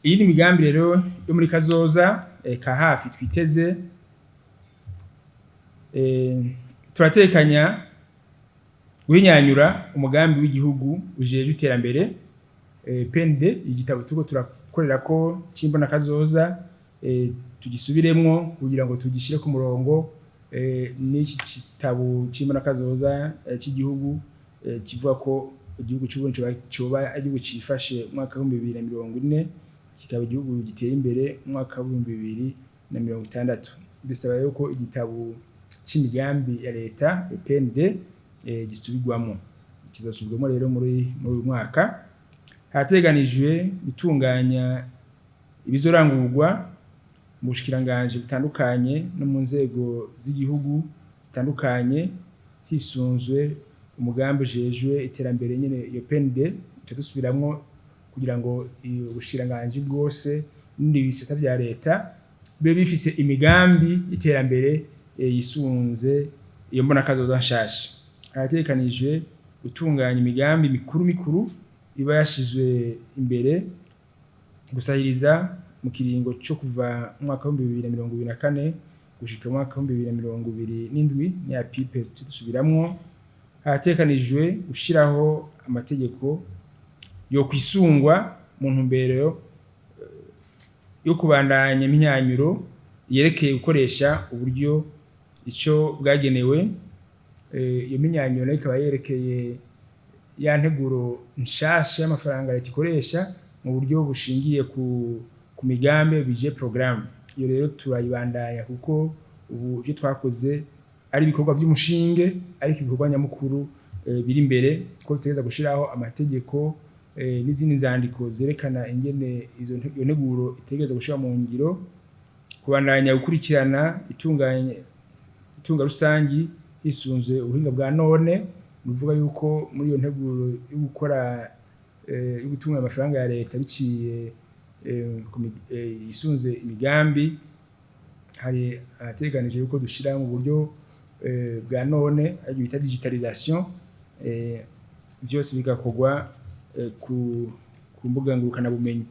iyi ni imigambi rero yo muri kazoza ka hafi twiteze, turatekanya guhinyanyura umugambi w'igihugu ujejwe iterambere PND. Igitabo turiko turakorera ko cimbona kazoza tugisubiremwo kugira ngo tugishire ku murongo. N'iki gitabo cimbona kazoza cy'igihugu kivuga ko igihugu cy'Uburundi coba igihugu cifashe mu mwaka wa 2040, kikaba igihugu giteye imbere mu mwaka wa 2060. Bisaba yuko igitabo c'imigambi ya leta PND gisubirwamo, kizosubirwamo rero muri uyu mwaka. Hateganijwe gutunganya ibizorangurwa mu bushikiranganje butandukanye no mu nzego z'igihugu zitandukanye, hisunzwe umugambi ujejwe iterambere nyene iyo PND. Dusubiramwo kugira ngo ubushikiranganje bwose n'ibindi bisata vya leta bibe bifise imigambi iterambere yisunze iyo mbona kazoza nshasha. Hatekanijwe gutunganya imigambi mikuru iba yashizwe imbere gusahiriza mu kiringo cyo kuva mu mwaka wa 2024 gushika mu mwaka wa 2027 ya pipe. Dusubiramwo hatekanijwe gushiraho amategeko yo kwisungwa mu ntumbero yo kubandanya imyanyuro yerekeye gukoresha uburyo ico bwagenewe. Iyo myanyuro ikaba yerekeye ya nteguro nshasha y'amafaranga leta ikoresha mu buryo bushingiye ku migambi budget programme. Iyo rero turayibandanya kuko ubu ivyo twakoze ari ibikorwa by'umushinge, ariko ibikorwa nyamukuru biri imbere ko tutegeza gushiraho amategeko n'izindi nzandiko zerekana ingene iyo nteguro itegeza gushira mu ngiro, kubandanya gukurikirana itunga rusangi hisunze ubuhinga bwa none. Nuvuga yuko muri iyo nteguro yo gukora yo gutunga amafaranga ya leta biciye yisunze imigambi, hari ateganije yuko dushira mu buryo bwa none ari bita digitalisation. Byose bigakorwa ku mbuga ngurukana bumenyi.